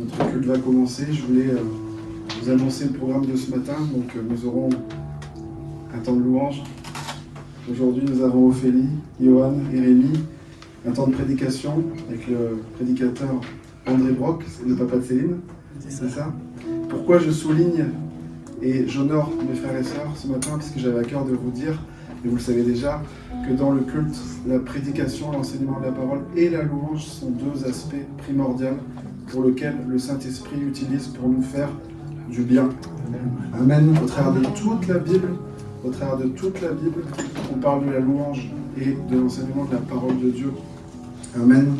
Notre culte va commencer. Je voulais vous annoncer le programme de ce matin. Donc nous aurons un temps de louange. Aujourd'hui, nous avons Ophélie, Johan et Rémi. Un temps de prédication avec le prédicateur André Brock, c'est le papa de Céline. C'est ça. Pourquoi je souligne et j'honore mes frères et sœurs ce matin, parce que j'avais à cœur de vous dire, et vous le savez déjà, que dans le culte, la prédication, l'enseignement de la parole et la louange sont deux aspects primordiaux pour lesquels le Saint-Esprit utilise pour nous faire du bien. Amen. Au travers de toute la Bible, on parle de la louange et de l'enseignement de la parole de Dieu. Amen.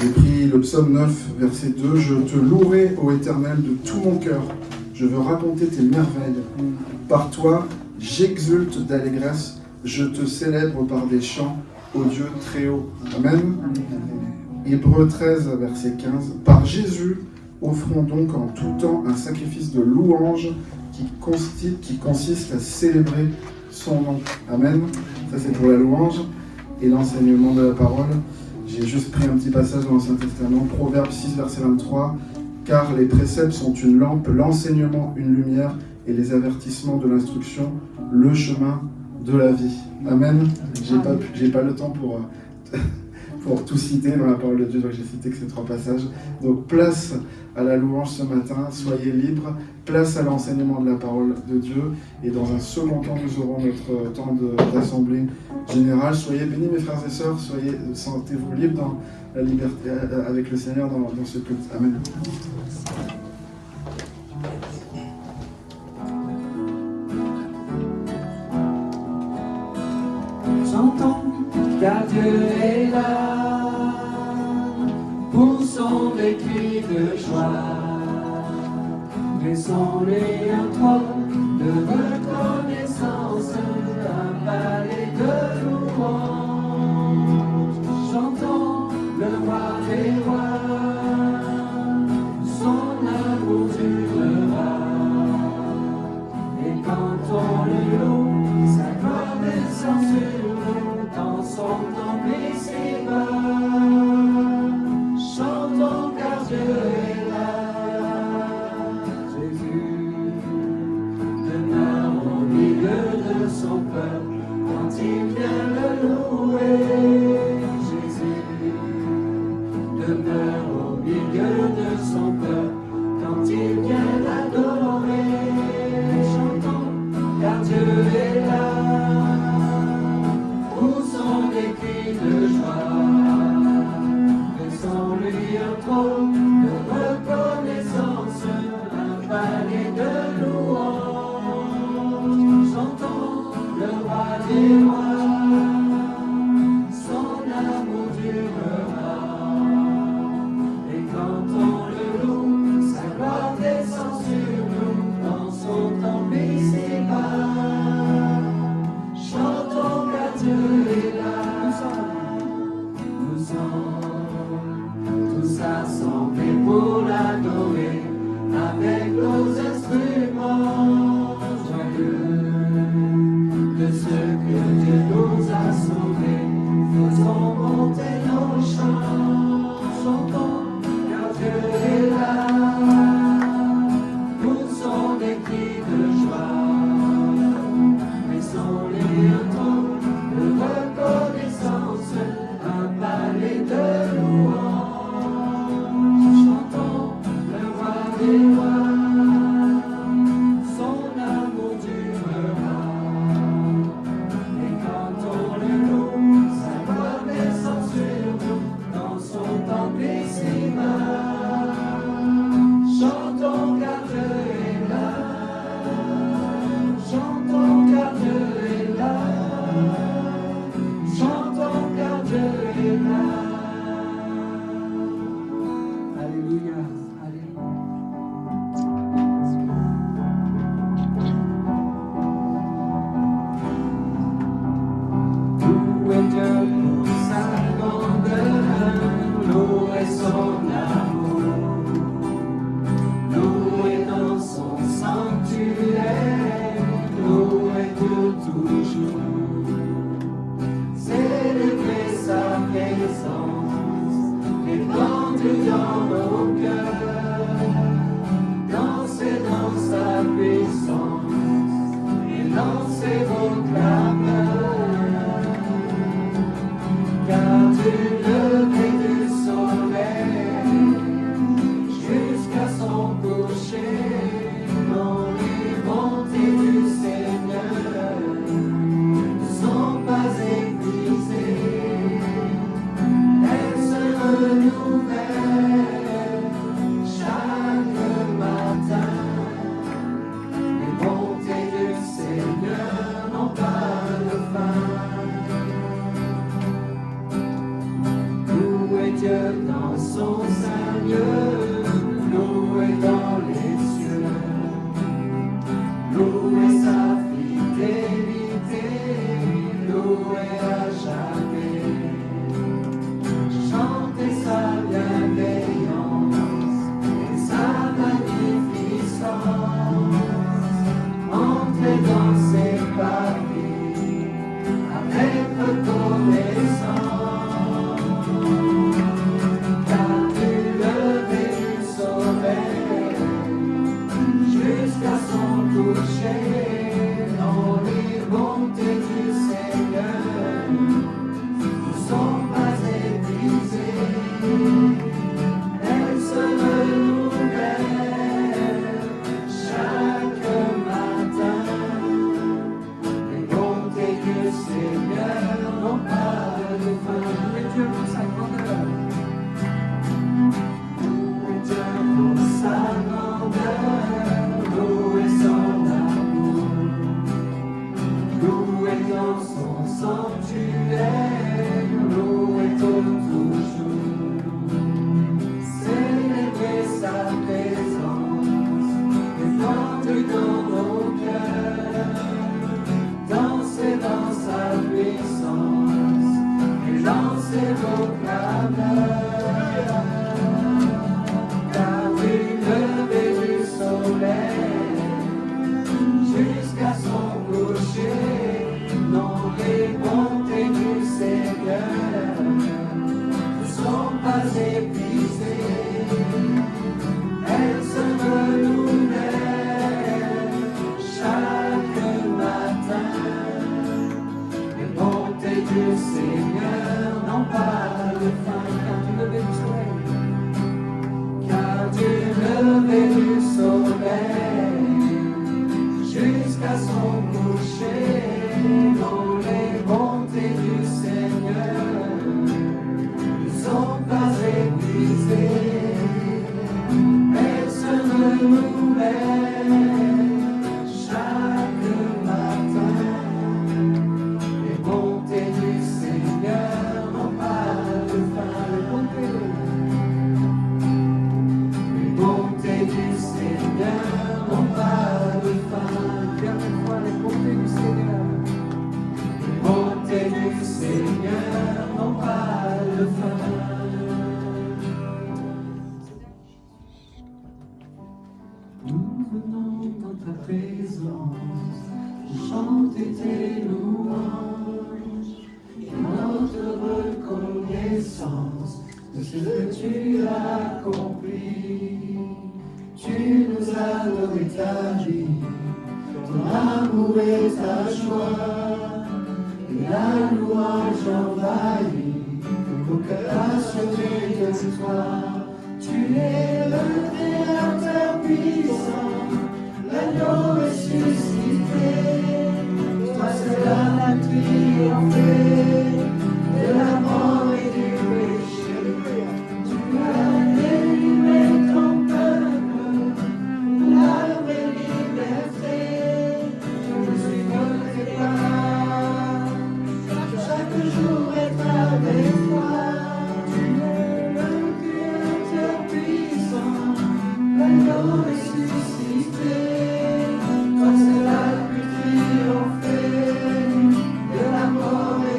J'ai pris le psaume 9, verset 2. « Je te louerai, ô Éternel, de tout mon cœur. Je veux raconter tes merveilles. Par toi, j'exulte d'allégresse. Je te célèbre par des chants, ô Dieu très haut. » Amen. Hébreux 13, verset 15. « Par Jésus, offrons donc en tout temps un sacrifice de louange qui consiste à célébrer son nom. » Amen. Ça, c'est pour la louange et l'enseignement de la parole. J'ai juste pris un petit passage dans l'Ancien Testament, Proverbe 6, verset 23. « Car les préceptes sont une lampe, l'enseignement une lumière, et les avertissements de l'instruction, le chemin de la vie. » Amen. J'ai pas le temps pour tout citer dans la parole de Dieu, donc j'ai cité que ces trois passages. Donc place à la louange ce matin, soyez libres, place à l'enseignement de la parole de Dieu, et dans un second temps, nous aurons notre temps d'assemblée générale. Soyez bénis mes frères et sœurs, sentez-vous libres dans la liberté avec le Seigneur dans ce culte. Amen. Chantons, car Dieu est là, poussons des cris de joie, laissons-lui un trône de reconnaissance, un palais de louange. Chantons le roi des rois, son amour durera, et quand on le loue, sa gloire descend sur nous dans son temple ici-bas. Chantons car Dieu est là. Jésus demeure au milieu de son peuple quand il vient le louer. Jésus demeure au milieu de son peuple quand il vient l'adorer. Chantons car Dieu est là. Poussons des cris de joie, laissons-lui un trône de reconnaissance, un palais de louange. Chantons le roi des rois, son amour durera, et quand on le loue, sa gloire descend sur nous dans son temple ici-bas. Chantons car Dieu est là. Nous sommes tous assemblés pour l'adorer avec nos instruments joyeux de ce que Dieu nous a sauvés. Faisons monter nos chants. Chantons car Dieu est là. Poussons des cris de joie. Laissons-lui un trône de reconnaissance, un palais de louange. Chantons le roi des rois, son amour durera, et quand on le loue, sa gloire descend sur nous dans son temple ici-bas. Chantons car Dieu est là. Chantons car Dieu est là. Chantons car Dieu est là. du lever du soleil jusqu'à son coucher, dans les bontés du Seigneur ne sont pas épuisées. Elles se renouvellent chaque matin. Les bontés du Seigneur n'ont pas de fin. Louez Dieu dans son saint lieu, louez dans les cieux, louez sa fidélité, louez à jamais. Chantez sa bienveillance et sa magnificence. Entrez dans ses parvis avec reconnaissance. Car du lever du soleil jusqu'à son coucher, dans les bontés du Seigneur ne sont pas épuisées. Elles se renouvellent chaque matin. Les bontés du Seigneur n'ont pas de fin. Louez Dieu pour sa grandeur. Louez Dieu pour sa grandeur. Louez son amour. Louez dans son sanctuaire. Louez toujours. Célébrez sa présence. Défendez dans nos cœurs. Dansez dans sa puissance. Et lancez vos clameurs. Car du lever du soleil jusqu'à son coucher, dans les bontés du Seigneur ne sont pas épuisées. Elles se renouvellent chaque matin. Les bontés du Seigneur n'ont pas de fin. Car du lever du soleil jusqu'à son coucher, dans les bontés du Seigneur ne sont pas épuisées. Elles se renouvellent chaque matin. Les bontés du Seigneur n'ont pas de fin. Les bontés du Seigneur n'ont pas de fin. Dernière fois, les bontés du Seigneur. Les bontés du Seigneur n'ont pas de fin. Nous venons dans ta présence, chanter tes louanges et notre reconnaissance de ce que tu as accompli. Tu nous as donné ta vie, ton amour et ta joie, et la louange envahit nos cœurs passionnés de toi. Tu es le Créateur puissant, l'agneau ressuscité. Toi seul as triomphé de la mort et du péché. Tu as délivré ton peuple pour la vraie liberté. Je suis de tes pas, chaque jour être avec toi. Tu es le Créateur puissant, l'agneau ressuscité. Toi seul as pu triompher de la mort et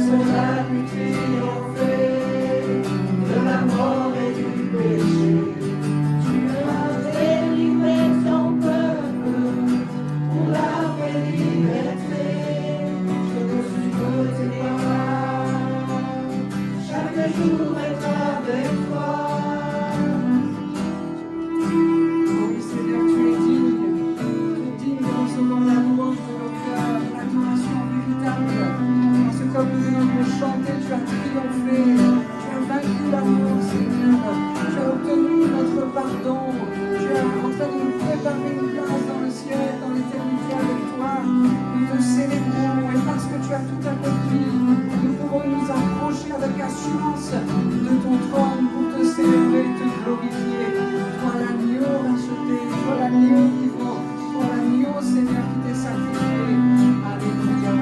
seul a pu triompher de la mort et du péché. Tu as délivré ton peuple pour la vraie liberté. Je veux suivre tes pas, chaque jour être avec toi. Oh oui Seigneur, tu es digne de recevoir la louange de nos cœurs, l'adoration véritable. Parce que comme nous venons de chanter, tu as triomphé, tu as vaincu la mort, Seigneur. Tu as obtenu notre pardon, tu es en train de nous préparer une place dans le ciel, dans l'éternité avec toi. Nous te célébrons et parce que tu as tout accompli, nous pouvons nous approcher avec assurance de ton trône pour te célébrer et te glorifier. Toi l'agneau racheté, toi l'agneau vivant, toi l'agneau Seigneur qui t'est sacrifié. Alléluia.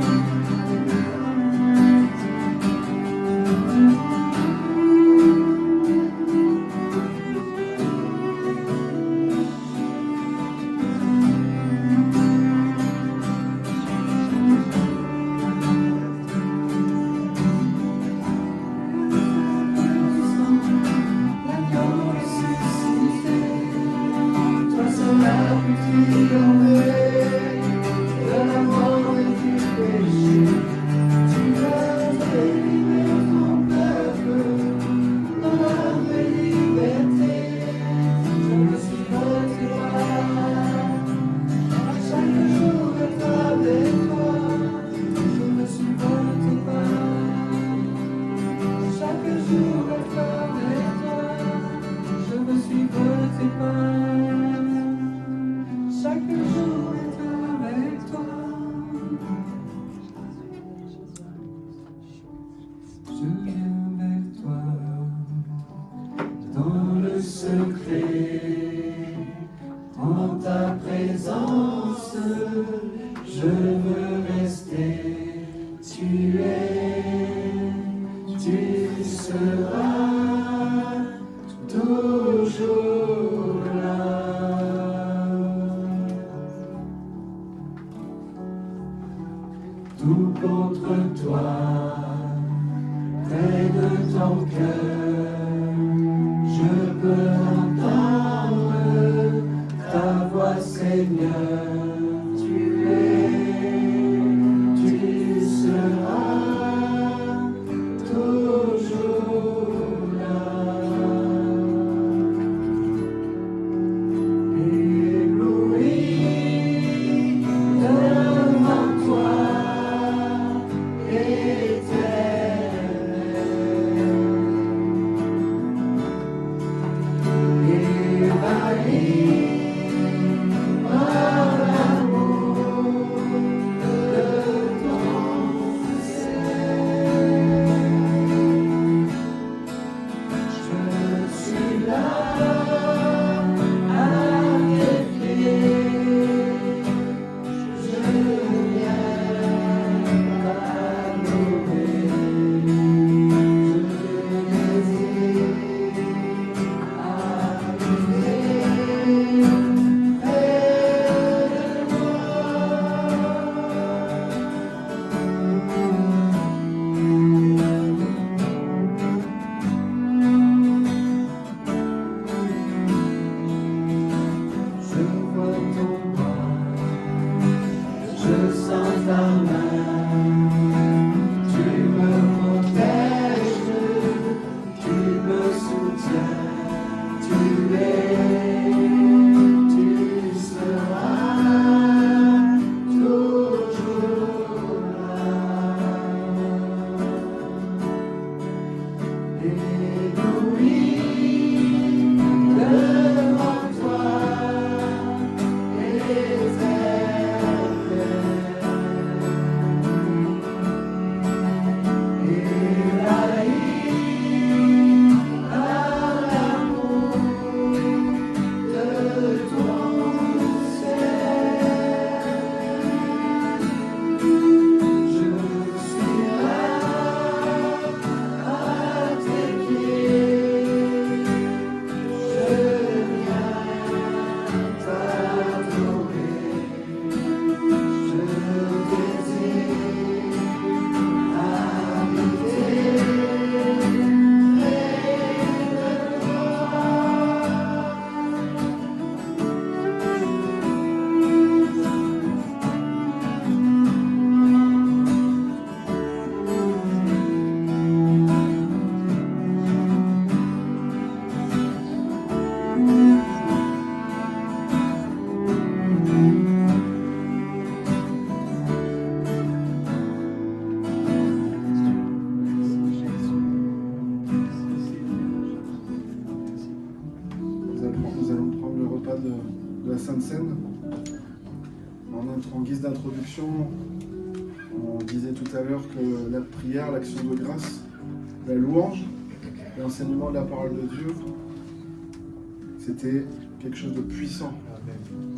d'introduction, on disait tout à l'heure que la prière, l'action de grâce, la louange, l'enseignement de la parole de Dieu, c'était quelque chose de puissant.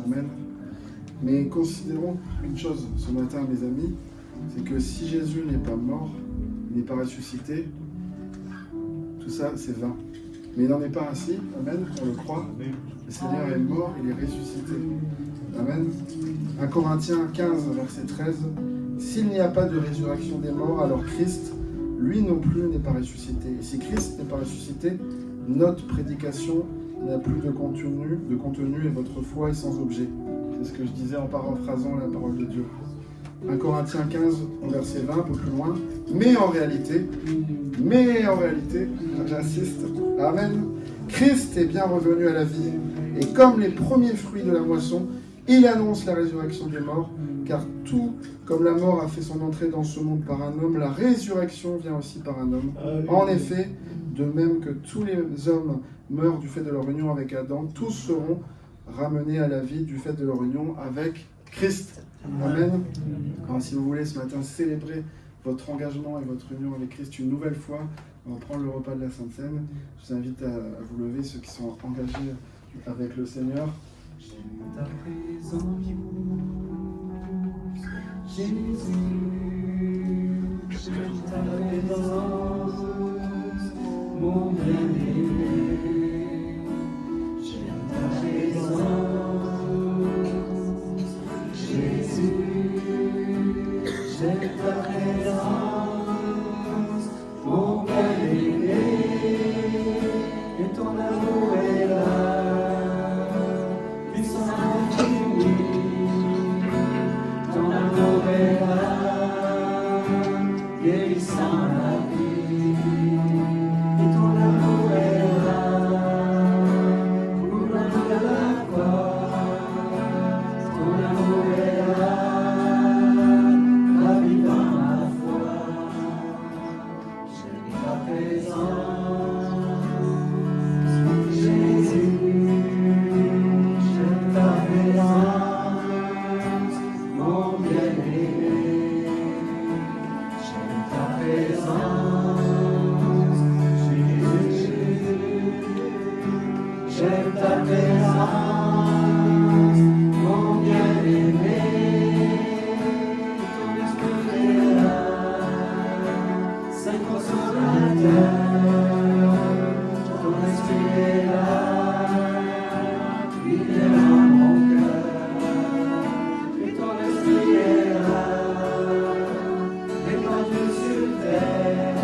Amen. Mais considérons une chose ce matin, mes amis, c'est que si Jésus n'est pas mort, n'est pas ressuscité, tout ça c'est vain. Mais il n'en est pas ainsi, amen, on le croit. Le Seigneur est mort, il est ressuscité. Amen. 1 Corinthiens 15, verset 13. S'il n'y a pas de résurrection des morts, alors Christ, lui non plus, n'est pas ressuscité. Et si Christ n'est pas ressuscité, notre prédication n'a plus de contenu et votre foi est sans objet. C'est ce que je disais en paraphrasant la parole de Dieu. 1 Corinthiens 15, verset 20, un peu plus loin. Mais en réalité, j'insiste, amen, Christ est bien revenu à la vie. Et comme les premiers fruits de la moisson, il annonce la résurrection des morts, car tout comme la mort a fait son entrée dans ce monde par un homme, la résurrection vient aussi par un homme. En effet, de même que tous les hommes meurent du fait de leur union avec Adam, tous seront ramenés à la vie du fait de leur union avec Christ. Amen. Alors, si vous voulez ce matin célébrer votre engagement et votre union avec Christ une nouvelle fois, on va prendre le repas de la Sainte Seine. Je vous invite à vous lever, ceux qui sont engagés avec le Seigneur. J'aime ta présence, Jésus. J'aime ta présence, mon bien-aimé. J'aime ta présence, Jésus. J'aime ta présence, mon bien-aimé. Et ton amour est là. Ton amour est là, guérissant la vie. Et ton amour est là, courant de la croix. Ton amour est là, ravivant ma foi. J'aime ta présence, Jésus. J'aime ta présence, mon bien-aimé. J'aime ta présence, Jésus. J'aime ta présence, mon bien-aimé. Ton esprit est là, Saint Consolateur. Ton esprit est là. Il est dans mon cœur, et ton esprit est là, répandu sur terre.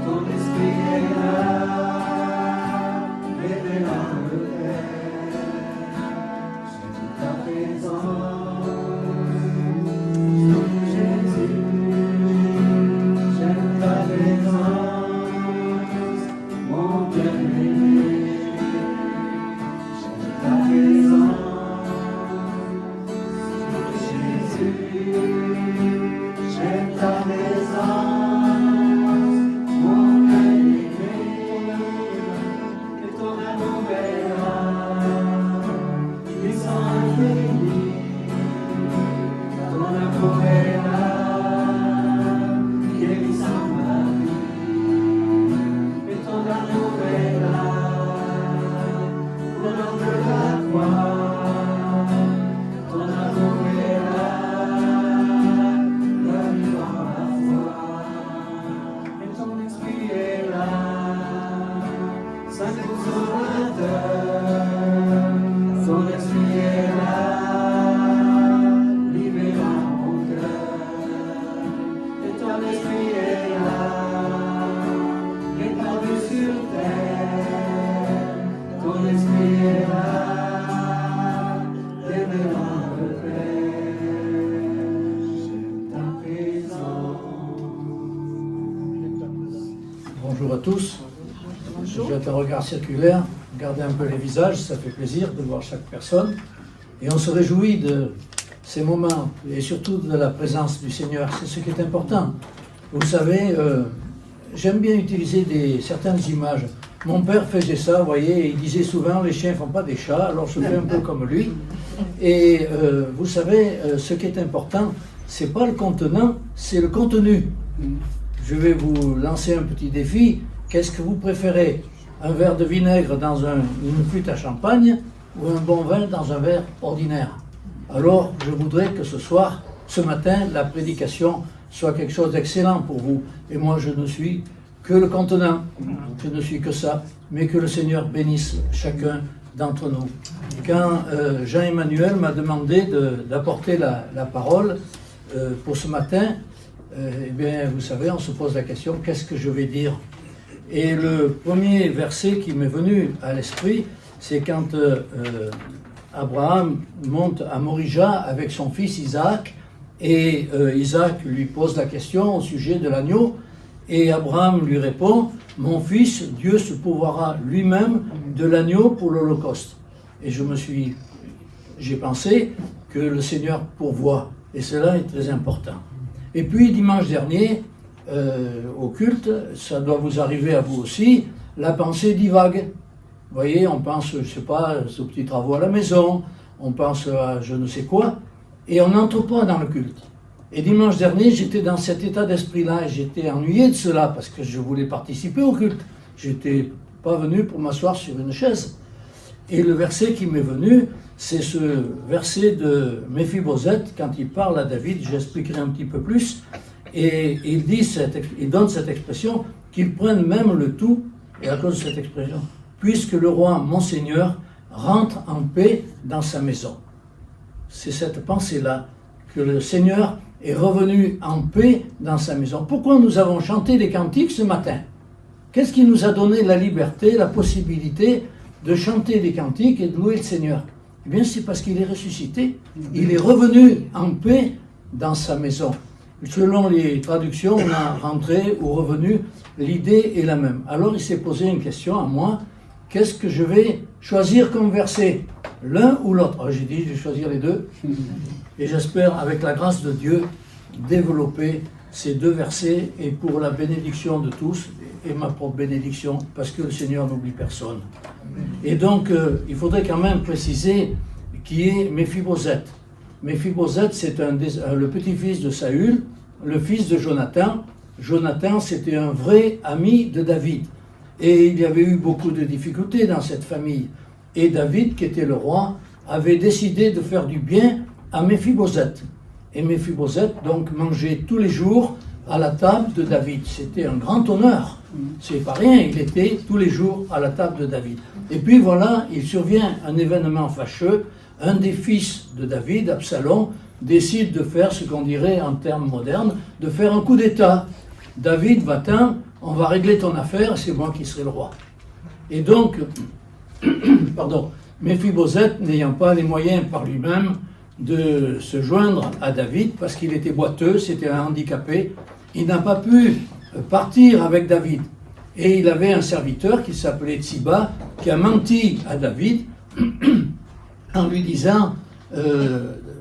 Ton esprit est là, révélant le Père. J'aime ta présence, Jésus. J'aime ta présence, mon bien-aimé. Ta présence, Jésus. J'aime ta présence, mon bien-aimé. Et ton amour est là, puissant infini. Ton amour est là, guérissant ma vie. Et ton amour est là, courant de la croix. Ton amour est là, ravivant ma foi. Et ton esprit est là, Saint Consolateur. Ton esprit est là, libérant mon cœur. Et ton esprit est là, répandu sur terre. Ton esprit est là, révélant le Père. J'aime ta présence. Bonjour à tous. Jette un regard circulaire, regardez un peu les visages, ça fait plaisir de voir chaque personne. Et on se réjouit de ces moments et surtout de la présence du Seigneur. C'est ce qui est important. Vous savez, j'aime bien utiliser certaines images. Mon père faisait ça, vous voyez, il disait souvent les chiens ne font pas des chats, alors je fais un peu comme lui. Et vous savez, ce qui est important, c'est pas le contenant, c'est le contenu. Je vais vous lancer un petit défi. Qu'est-ce que vous préférez? Un verre de vinaigre dans une flûte à champagne ou un bon vin dans un verre ordinaire? Alors, je voudrais que ce matin, la prédication soit quelque chose d'excellent pour vous. Et moi, je ne suis que le contenant, je ne suis que ça, mais que le Seigneur bénisse chacun d'entre nous. Quand Jean-Emmanuel m'a demandé d'apporter la parole pour ce matin, eh bien, vous savez, on se pose la question, qu'est-ce que je vais dire? Et le premier verset qui m'est venu à l'esprit, c'est quand Abraham monte à Morija avec son fils Isaac, et Isaac lui pose la question au sujet de l'agneau, et Abraham lui répond, « Mon fils, Dieu se pourvoira lui-même de l'agneau pour l'Holocauste. » Et j'ai pensé que le Seigneur pourvoit, et cela est très important. Et puis dimanche dernier, au culte, ça doit vous arriver à vous aussi, la pensée divague. Vous voyez, on pense, je ne sais pas, aux petits travaux à la maison, on pense à je ne sais quoi, et on n'entre pas dans le culte. Et dimanche dernier, j'étais dans cet état d'esprit-là, et j'étais ennuyé de cela, parce que je voulais participer au culte. Je n'étais pas venu pour m'asseoir sur une chaise. Et le verset qui m'est venu, c'est ce verset de Méphibosheth, quand il parle à David, j'expliquerai un petit peu plus, et il donne cette expression, qu'il prenne même le tout, et à cause de cette expression, puisque le roi, mon Seigneur, rentre en paix dans sa maison. C'est cette pensée-là, que le Seigneur est revenu en paix dans sa maison. Pourquoi nous avons chanté des cantiques ce matin? Qu'est-ce qui nous a donné la liberté, la possibilité de chanter des cantiques et de louer le Seigneur? Eh bien, c'est parce qu'il est ressuscité. Il est revenu en paix dans sa maison. Selon les traductions, on a rentré ou revenu, l'idée est la même. Alors il s'est posé une question à moi, qu'est-ce que je vais choisir comme verset? L'un ou l'autre? Alors j'ai dit, je vais choisir les deux. Et j'espère, avec la grâce de Dieu, développer ces deux versets et pour la bénédiction de tous et ma propre bénédiction, parce que le Seigneur n'oublie personne. Et donc, il faudrait quand même préciser qui est Méphibosheth. Méphibosheth, c'est le petit-fils de Saül, le fils de Jonathan. Jonathan, c'était un vrai ami de David. Et il y avait eu beaucoup de difficultés dans cette famille. Et David, qui était le roi, avait décidé de faire du bien à Méphibosheth. Et Méphibosheth, donc, mangeait tous les jours à la table de David. C'était un grand honneur. C'est pas rien, il était tous les jours à la table de David. Et puis voilà, il survient un événement fâcheux. Un des fils de David, Absalom, décide de faire ce qu'on dirait en termes modernes, de faire un coup d'État. David, va-t'en, on va régler ton affaire, c'est moi qui serai le roi. Et donc, Méphibosheth, n'ayant pas les moyens par lui-même de se joindre à David, parce qu'il était boiteux, c'était un handicapé, il n'a pas pu partir avec David. Et il avait un serviteur qui s'appelait Tsiba, qui a menti à David, en lui disant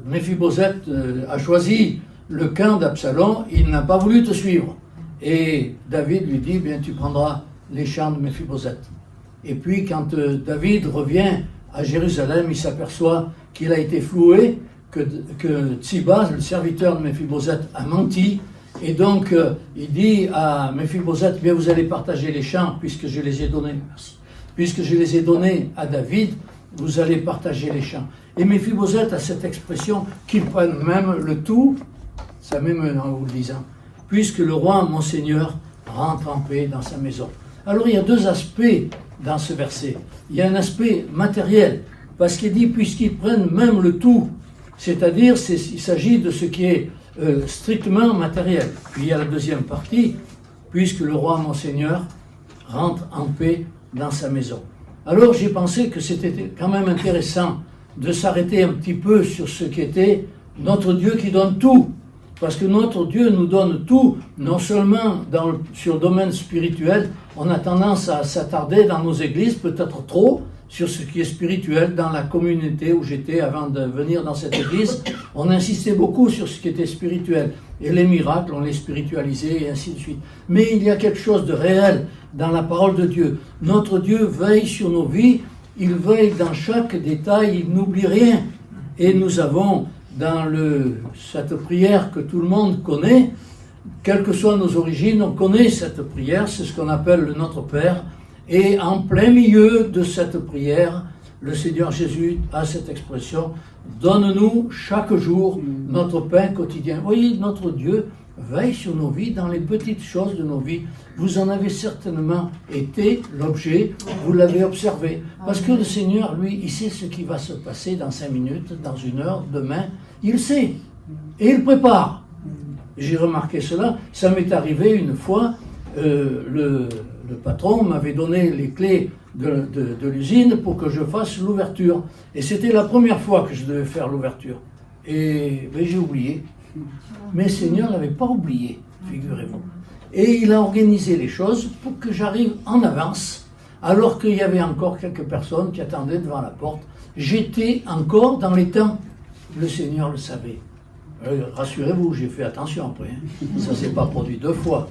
Méphibosheth a choisi le camp d'Absalom, il n'a pas voulu te suivre. Et David lui dit, bien tu prendras les champs de Méphibosheth. Et puis quand David revient à Jérusalem, il s'aperçoit qu'il a été floué, que Tsiba, le serviteur de Méphibosheth, a menti. Et donc il dit à Méphibosheth, bien vous allez partager les champs puisque je les ai donnés. Puisque je les ai donnés à David, vous allez partager les champs. Et Méphibosheth a cette expression qu'il prenne même le tout, ça m'émeut en vous le disant, puisque le roi, mon Seigneur, rentre en paix dans sa maison. Alors il y a deux aspects dans ce verset. Il y a un aspect matériel, parce qu'il dit puisqu'ils prennent même le tout, c'est-à-dire il s'agit de ce qui est strictement matériel. Puis il y a la deuxième partie, puisque le roi, mon Seigneur, rentre en paix dans sa maison. Alors j'ai pensé que c'était quand même intéressant de s'arrêter un petit peu sur ce qu'était notre Dieu qui donne tout. Parce que notre Dieu nous donne tout, non seulement sur le domaine spirituel, on a tendance à s'attarder dans nos églises, peut-être trop, sur ce qui est spirituel. Dans la communauté où j'étais avant de venir dans cette église, on insistait beaucoup sur ce qui était spirituel. et les miracles, on les spiritualisait, et ainsi de suite. Mais il y a quelque chose de réel dans la parole de Dieu. Notre Dieu veille sur nos vies, il veille dans chaque détail, il n'oublie rien. Et nous avons dans cette prière que tout le monde connaît, quelles que soient nos origines, on connaît cette prière, c'est ce qu'on appelle le Notre Père. Et en plein milieu de cette prière, le Seigneur Jésus a cette expression, « Donne-nous chaque jour notre pain quotidien ». Vous voyez, notre Dieu veille sur nos vies, dans les petites choses de nos vies. Vous en avez certainement été l'objet, vous l'avez observé. Parce que le Seigneur, lui, il sait ce qui va se passer dans 5 minutes, dans 1 heure, demain. Il sait. Et il prépare. J'ai remarqué cela. Ça m'est arrivé une fois, le patron m'avait donné les clés de l'usine pour que je fasse l'ouverture. Et c'était la première fois que je devais faire l'ouverture. Et j'ai oublié. Mais le Seigneur n'avait pas oublié, figurez-vous. Et il a organisé les choses pour que j'arrive en avance, alors qu'il y avait encore quelques personnes qui attendaient devant la porte. J'étais encore dans les temps. Le Seigneur le savait. Rassurez-vous, j'ai fait attention après. Ça ne s'est pas produit 2 fois.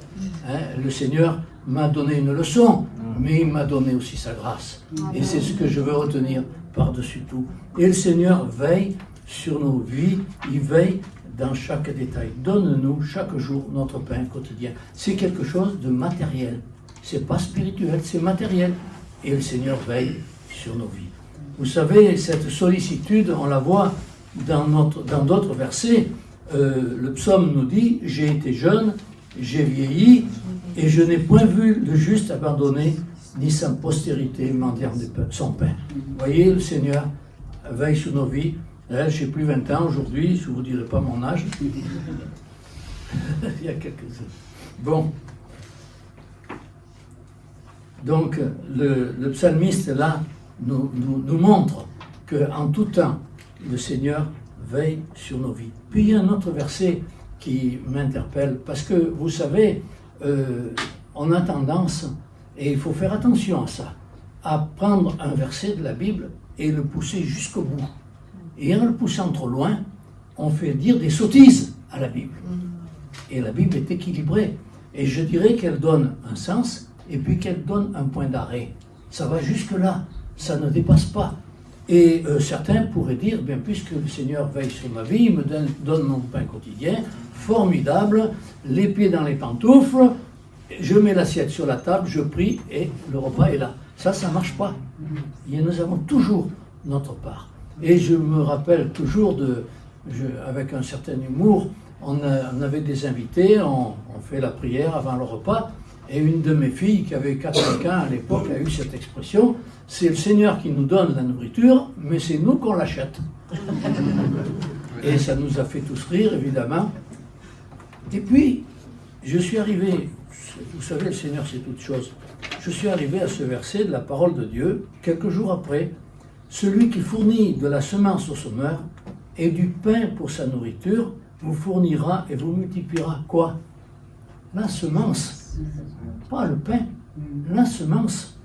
Le Seigneur m'a donné une leçon, mais il m'a donné aussi sa grâce. Et c'est ce que je veux retenir par-dessus tout. Et le Seigneur veille sur nos vies, il veille dans chaque détail. Donne-nous chaque jour notre pain quotidien. C'est quelque chose de matériel. C'est pas spirituel, c'est matériel. Et le Seigneur veille sur nos vies. Vous savez, cette sollicitude, on la voit dans d'autres versets. Le psaume nous dit « J'ai été jeune, j'ai vieilli, et je n'ai point vu le juste abandonné, ni sa postérité mendiant son pain. » Vous voyez, le Seigneur veille sur nos vies. Je n'ai plus 20 ans aujourd'hui, je ne vous dirai pas mon âge. Il y a quelques années. Bon. Donc, le psalmiste, là, nous montre qu'en tout temps, le Seigneur veille sur nos vies. Puis, il y a un autre verset qui m'interpelle, parce que, vous savez, on a tendance, et il faut faire attention à ça, à prendre un verset de la Bible et le pousser jusqu'au bout. Et en le poussant trop loin, on fait dire des sottises à la Bible. Et la Bible est équilibrée. Et je dirais qu'elle donne un sens et puis qu'elle donne un point d'arrêt. Ça va jusque-là, ça ne dépasse pas. Et certains pourraient dire, bien puisque le Seigneur veille sur ma vie, il me donne mon pain quotidien, formidable, les pieds dans les pantoufles, je mets l'assiette sur la table, je prie et le repas est là. Ça ne marche pas. Et nous avons toujours notre part. Et je me rappelle toujours, avec un certain humour, on avait des invités, on fait la prière avant le repas, et une de mes filles, qui avait 4-5 ans à l'époque, a eu cette expression, c'est le Seigneur qui nous donne la nourriture, mais c'est nous qu'on l'achète. Et ça nous a fait tous rire, évidemment. Et puis, je suis arrivé, vous savez, le Seigneur c'est toute chose, je suis arrivé à ce verset de la parole de Dieu, quelques jours après. Celui qui fournit de la semence au semeur et du pain pour sa nourriture vous fournira et vous multipliera quoi? La semence, pas le pain, la semence.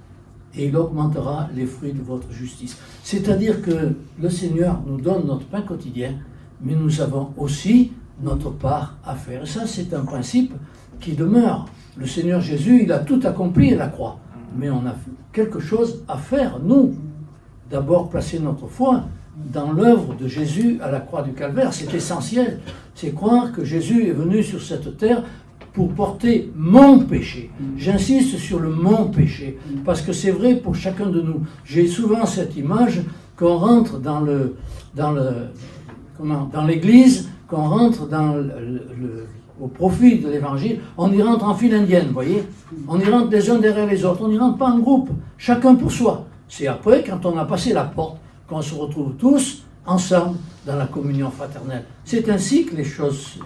Et il augmentera les fruits de votre justice. C'est-à-dire que le Seigneur nous donne notre pain quotidien, mais nous avons aussi notre part à faire. Et ça, c'est un principe qui demeure. Le Seigneur Jésus, il a tout accompli à la croix, mais on a quelque chose à faire, nous. D'abord placer notre foi dans l'œuvre de Jésus à la croix du Calvaire. C'est essentiel. C'est croire que Jésus est venu sur cette terre pour porter mon péché. J'insiste sur le mon péché, parce que c'est vrai pour chacun de nous. J'ai souvent cette image qu'on rentre dans l'église, qu'on rentre au profit de l'évangile, on y rentre en file indienne, vous voyez. On y rentre les uns derrière les autres, on n'y rentre pas en groupe, chacun pour soi. C'est après, quand on a passé la porte, qu'on se retrouve tous ensemble dans la communion fraternelle. C'est ainsi que les choses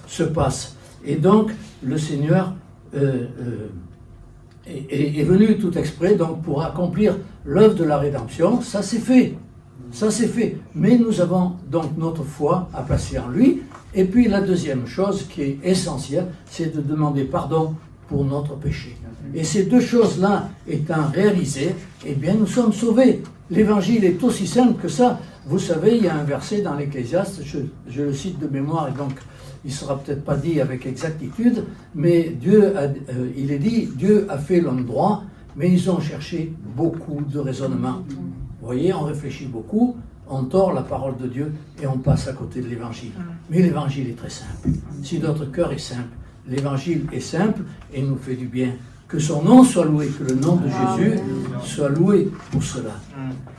se passent. Et donc, le Seigneur est venu tout exprès donc, pour accomplir l'œuvre de la rédemption. Ça, c'est fait. Ça, c'est fait. Mais nous avons donc notre foi à placer en lui. Et puis, la deuxième chose qui est essentielle, c'est de demander pardon pour notre péché. Et ces deux choses-là étant réalisées, eh bien nous sommes sauvés. L'évangile est aussi simple que ça. Vous savez, il y a un verset dans l'Ecclésiaste, je le cite de mémoire et donc il ne sera peut-être pas dit avec exactitude, mais il est dit, Dieu a fait l'homme droit, mais ils ont cherché beaucoup de raisonnement. Vous voyez, on réfléchit beaucoup, on tord la parole de Dieu et on passe à côté de l'évangile. Mais l'évangile est très simple. Si notre cœur est simple, l'évangile est simple et nous fait du bien. Que son nom soit loué, que le nom de Jésus soit loué pour cela.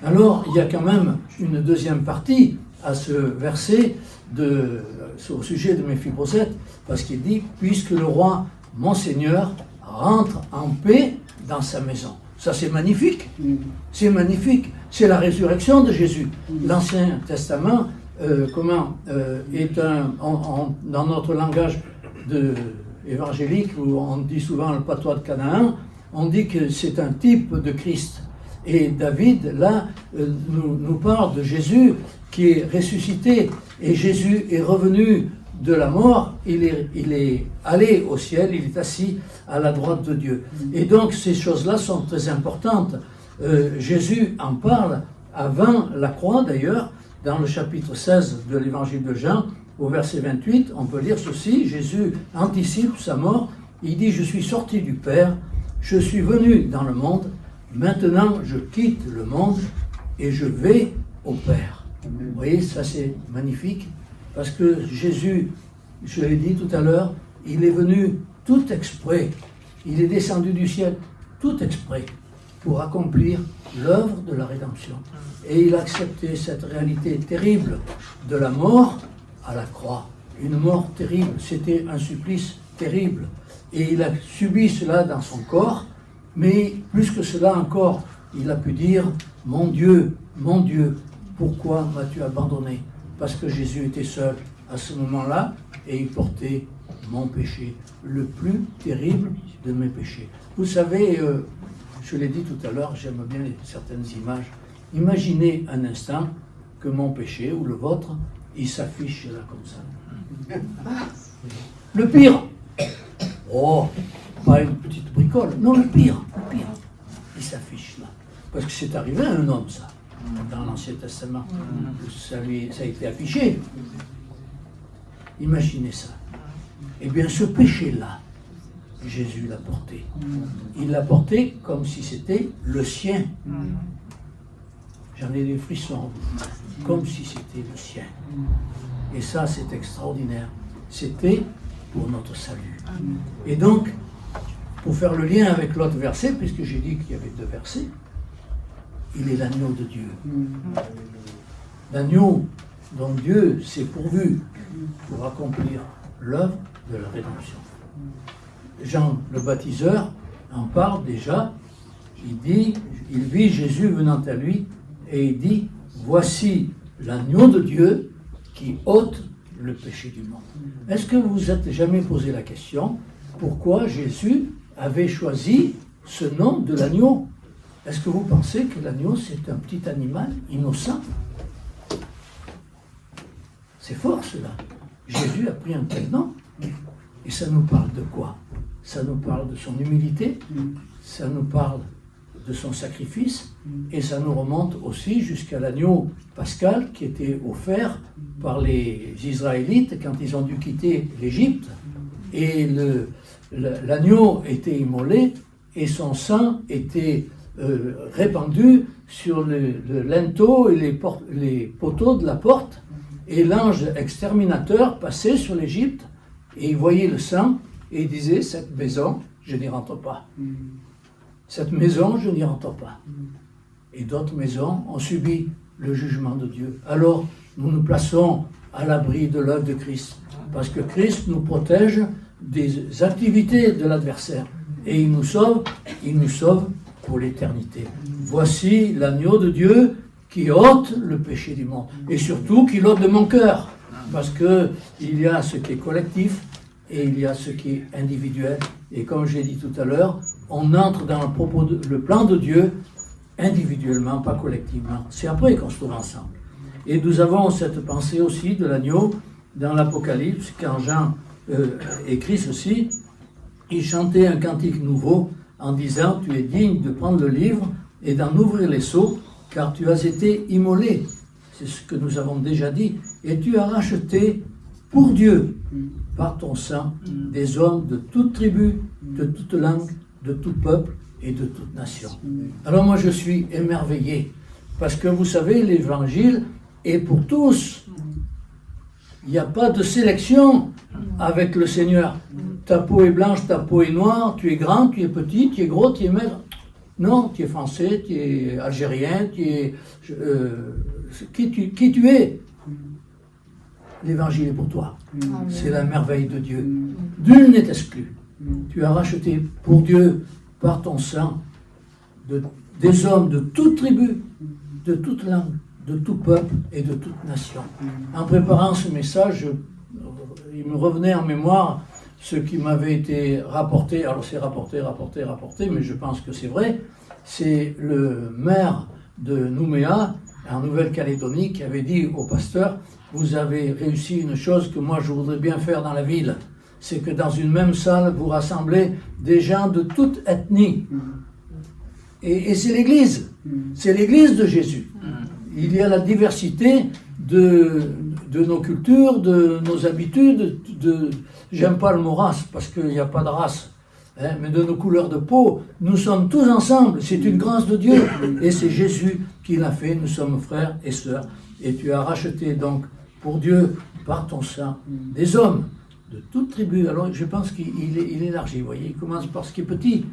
Alors, il y a quand même une deuxième partie à ce verset au sujet de Méphibosheth, parce qu'il dit « Puisque le roi, mon Seigneur, rentre en paix dans sa maison ». Ça, c'est magnifique. C'est magnifique. C'est la résurrection de Jésus. L'Ancien Testament, est dans notre langage évangélique, où on dit souvent le patois de Canaan, on dit que c'est un type de Christ. Et David, là, nous parle de Jésus qui est ressuscité. Et Jésus est revenu de la mort, il est allé au ciel, il est assis à la droite de Dieu. Et donc ces choses-là sont très importantes. Jésus en parle avant la croix d'ailleurs, dans le chapitre 16 de l'évangile de Jean, au verset 28, on peut lire ceci, Jésus anticipe sa mort, il dit « Je suis sorti du Père, je suis venu dans le monde, maintenant je quitte le monde et je vais au Père. » Vous voyez, ça c'est magnifique. Parce que Jésus, je l'ai dit tout à l'heure, il est venu tout exprès, il est descendu du ciel tout exprès pour accomplir l'œuvre de la rédemption. Et il a accepté cette réalité terrible de la mort à la croix. Une mort terrible, c'était un supplice terrible. Et il a subi cela dans son corps, mais plus que cela encore, il a pu dire « Mon Dieu, pourquoi m'as-tu abandonné ?» Parce que Jésus était seul à ce moment-là et il portait mon péché, le plus terrible de mes péchés. Vous savez, je l'ai dit tout à l'heure, j'aime bien certaines images. Imaginez un instant que mon péché ou le vôtre, il s'affiche là comme ça. Le pire, oh, pas une petite bricole, non, le pire, il s'affiche là. Parce que c'est arrivé à un homme, ça. Dans l'Ancien Testament, ça a été affiché. Imaginez ça. Eh bien, ce péché-là, Jésus l'a porté. Il l'a porté comme si c'était le sien. J'en ai des frissons, comme si c'était le sien. Et ça, c'est extraordinaire. C'était pour notre salut. Et donc, pour faire le lien avec l'autre verset, puisque j'ai dit qu'il y avait deux versets, il est l'agneau de Dieu. L'agneau dont Dieu s'est pourvu pour accomplir l'œuvre de la rédemption. Jean le baptiseur en parle déjà. Il vit Jésus venant à lui et il dit « Voici l'agneau de Dieu qui ôte le péché du monde. » Est-ce que vous vous êtes jamais posé la question pourquoi Jésus avait choisi ce nom de l'agneau? Est-ce que vous pensez que l'agneau, c'est un petit animal innocent? C'est fort, cela. Jésus a pris un tel nom. Et ça nous parle de quoi? Ça nous parle de son humilité, ça nous parle de son sacrifice, et ça nous remonte aussi jusqu'à l'agneau pascal qui était offert par les Israélites quand ils ont dû quitter l'Égypte. Et l'agneau était immolé, et son sang était répandu sur le linteau et les poteaux de la porte, et l'ange exterminateur passait sur l'Égypte et il voyait le sang et il disait « Cette maison, je n'y rentre pas. Cette maison, je n'y rentre pas. » Et d'autres maisons ont subi le jugement de Dieu. Alors, nous nous plaçons à l'abri de l'œuvre de Christ, parce que Christ nous protège des activités de l'adversaire et il nous sauve pour l'éternité. Voici l'agneau de Dieu qui ôte le péché du monde. Et surtout qui l'ôte de mon cœur. Parce qu'il y a ce qui est collectif et il y a ce qui est individuel. Et comme j'ai dit tout à l'heure, on entre dans le plan de Dieu individuellement, pas collectivement. C'est après qu'on se trouve ensemble. Et nous avons cette pensée aussi de l'agneau dans l'Apocalypse, quand Jean écrit ceci. Il chantait un cantique nouveau en disant « Tu es digne de prendre le livre et d'en ouvrir les sceaux, car tu as été immolé. » C'est ce que nous avons déjà dit. Et tu as racheté pour Dieu par ton sang, des hommes de toute tribu, de toute langue, de tout peuple et de toute nation. Alors moi je suis émerveillé, parce que vous savez, l'évangile est pour tous. Il n'y a pas de sélection avec le Seigneur. Ta peau est blanche, ta peau est noire, tu es grand, tu es petit, tu es gros, tu es maigre. Non, tu es français, tu es algérien, tu es... qui tu es. L'évangile est pour toi. C'est la merveille de Dieu. Nul n'est exclu. Tu as racheté pour Dieu, par ton sang, des hommes de toute tribu, de toute langue, de tout peuple et de toute nation. En préparant ce message, il me revenait en mémoire ce qui m'avait été rapporté. Alors c'est rapporté, mais je pense que c'est vrai. C'est le maire de Nouméa, en Nouvelle-Calédonie, qui avait dit au pasteur: vous avez réussi une chose que moi je voudrais bien faire dans la ville, c'est que dans une même salle, vous rassemblez des gens de toute ethnie. Et c'est l'Église de Jésus. Il y a la diversité de nos cultures, de nos habitudes, j'aime pas le mot race, parce qu'il n'y a pas de race, hein, mais de nos couleurs de peau. Nous sommes tous ensemble, c'est une grâce de Dieu, et c'est Jésus qui l'a fait, nous sommes frères et sœurs, et tu as racheté donc pour Dieu, par ton sang, des hommes de toute tribu. Alors je pense qu'il élargit, vous voyez, il commence par ce qui est petit,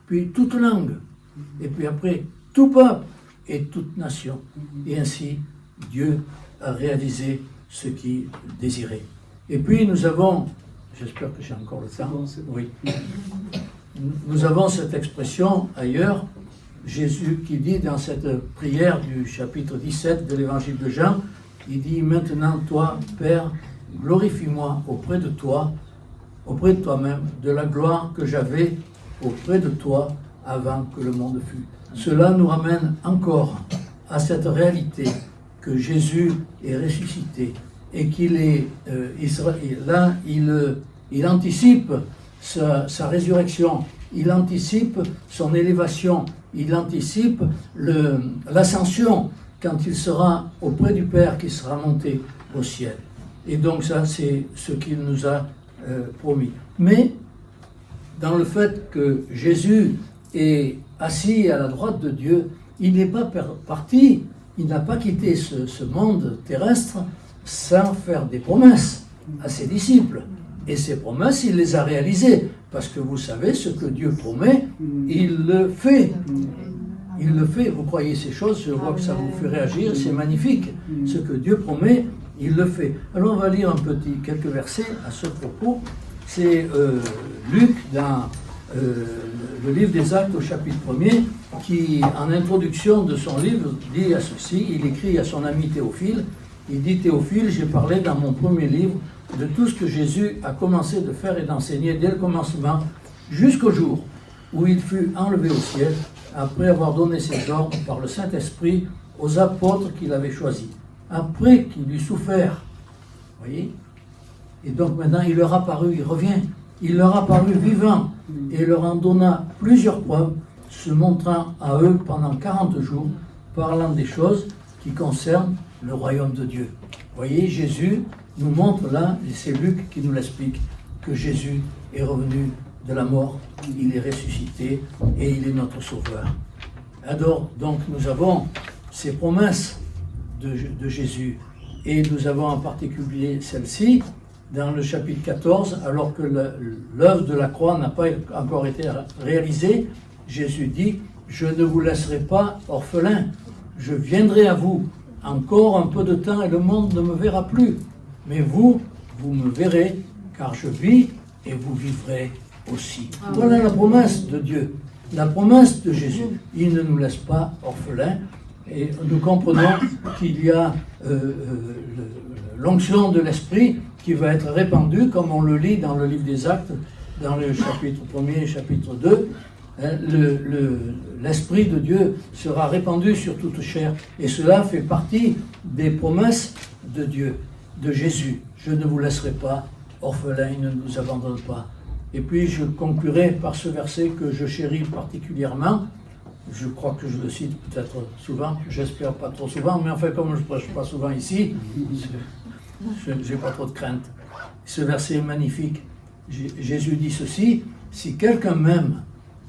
puis toute langue, et puis après tout peuple et toute nation. Et ainsi, Dieu a réalisé ce qu'il désirait. Et puis nous avons, j'espère que j'ai encore le temps, oui, nous avons cette expression ailleurs, Jésus qui dit dans cette prière du chapitre 17 de l'évangile de Jean, il dit: maintenant toi, Père, glorifie-moi auprès de toi, auprès de toi-même, de la gloire que j'avais auprès de toi avant que le monde fût. Cela nous ramène encore à cette réalité que Jésus est ressuscité et qu'il est là, il anticipe sa résurrection, il anticipe son élévation, il anticipe l'ascension quand il sera auprès du Père, qui sera monté au ciel. Et donc ça, c'est ce qu'il nous a promis. Mais dans le fait que Jésus est assis à la droite de Dieu, il n'est pas parti, il n'a pas quitté ce monde terrestre sans faire des promesses à ses disciples. Et ces promesses, il les a réalisées. Parce que vous savez, ce que Dieu promet, il le fait. Il le fait. Vous croyez ces choses, je vois que ça vous fait réagir, c'est magnifique. Ce que Dieu promet, il le fait. Alors on va lire quelques versets à ce propos. C'est Luc dans le livre des Actes au chapitre 1er, qui en introduction de son livre dit à ceci, il écrit à son ami Théophile, il dit: Théophile, j'ai parlé dans mon premier livre de tout ce que Jésus a commencé de faire et d'enseigner dès le commencement jusqu'au jour où il fut enlevé au ciel, après avoir donné ses ordres par le Saint-Esprit aux apôtres qu'il avait choisis, après qu'il eut souffert. Voyez? Et donc maintenant il leur a paru, il revient, il leur a paru vivant et leur en donna plusieurs preuves, se montrant à eux pendant 40 jours, parlant des choses qui concernent le royaume de Dieu. Voyez, Jésus nous montre là, et c'est Luc qui nous l'explique, que Jésus est revenu de la mort, il est ressuscité et il est notre sauveur. Alors, donc nous avons ces promesses de Jésus, et nous avons en particulier celle-ci dans le chapitre 14, alors que l'œuvre de la croix n'a pas encore été réalisée. Jésus dit: je ne vous laisserai pas orphelins, je viendrai à vous encore un peu de temps et le monde ne me verra plus, mais vous me verrez, car je vis et vous vivrez aussi. Voilà la promesse de Dieu, la promesse de Jésus. Il ne nous laisse pas orphelins, et nous comprenons qu'il y a l'onction de l'Esprit qui va être répandue, comme on le lit dans le livre des Actes, dans le chapitre 1er et chapitre 2. L'Esprit de Dieu sera répandu sur toute chair, et cela fait partie des promesses de Dieu, de Jésus. Je ne vous laisserai pas orphelins, il ne nous abandonne pas. Et puis je conclurai par ce verset que je chéris particulièrement. Je crois que je le cite peut-être souvent, j'espère pas trop souvent, mais enfin comme je ne prêche pas souvent ici, je n'ai pas trop de crainte. Ce verset est magnifique. Jésus dit ceci, « Si quelqu'un m'aime,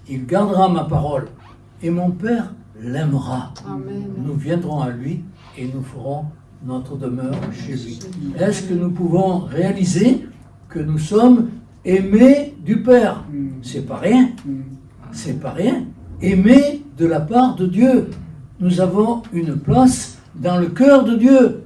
il gardera ma parole, et mon Père l'aimera. Amen. Nous viendrons à lui et nous ferons notre demeure chez lui. » Est-ce que nous pouvons réaliser que nous sommes aimés du Père? C'est pas rien. C'est pas rien. Aimés de la part de Dieu. Nous avons une place dans le cœur de Dieu.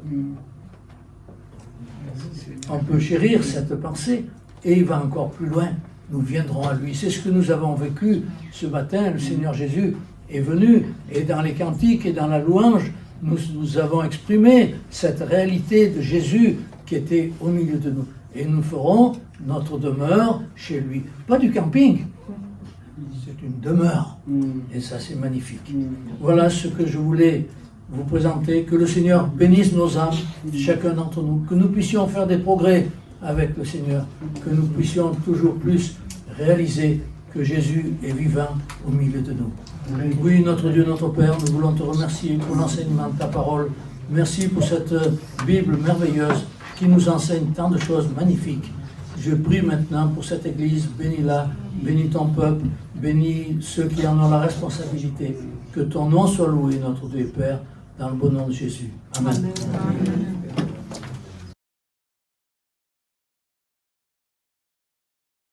On peut chérir cette pensée et il va encore plus loin. Nous viendrons à lui. C'est ce que nous avons vécu ce matin. Le Seigneur Jésus est venu et dans les cantiques et dans la louange, nous avons exprimé cette réalité de Jésus qui était au milieu de nous. Et nous ferons notre demeure chez lui. Pas du camping, c'est une demeure. Et ça, c'est magnifique. Voilà ce que je voulais vous présenter. Que le Seigneur bénisse nos âmes, chacun d'entre nous. Que nous puissions faire des progrès avec le Seigneur. Que nous puissions toujours plus réaliser que Jésus est vivant au milieu de nous. Oui, notre Dieu, notre Père, nous voulons te remercier pour l'enseignement de ta parole. Merci pour cette Bible merveilleuse qui nous enseigne tant de choses magnifiques. Je prie maintenant pour cette Église, bénis-la, bénis ton peuple, bénis ceux qui en ont la responsabilité. Que ton nom soit loué, notre Dieu et Père, dans le bon nom de Jésus. Amen. Amen.